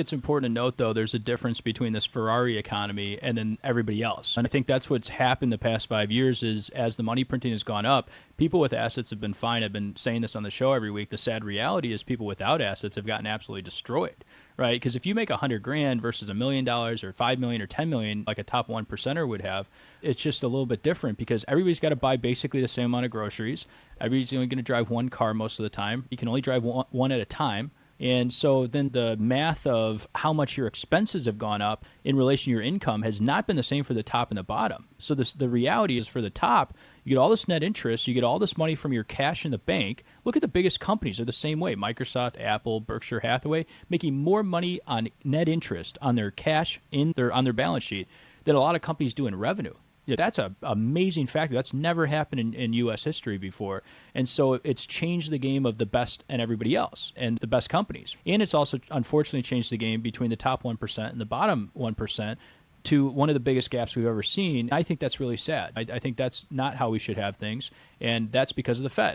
It's important to note, though, there's a difference between this Ferrari economy and then everybody else. And I think that's what's happened the past 5 years is as the money printing has gone up, people with assets have been fine. I've been saying this on the show every week. The sad reality is people without assets have gotten absolutely destroyed, right? Because if you make $100,000 versus $1 million or 5 million or 10 million, like a top 1%er would have, it's just a little bit different because everybody's got to buy basically the same amount of groceries. Everybody's only going to drive one car most of the time. You can only drive one at a time. And so then the math of how much your expenses have gone up in relation to your income has not been the same for the top and the bottom. So the reality is for the top, you get all this net interest, you get all this money from your cash in the bank. Look at the biggest companies, they're the same way. Microsoft, Apple, Berkshire Hathaway, making more money on net interest on their cash on their balance sheet than a lot of companies do in revenue. That's an amazing factor. That's never happened in U.S. history before. And so it's changed the game of the best and everybody else and the best companies. And it's also unfortunately changed the game between the top 1% and the bottom 1% to one of the biggest gaps we've ever seen. I think that's really sad. I think that's not how we should have things. And that's because of the Fed.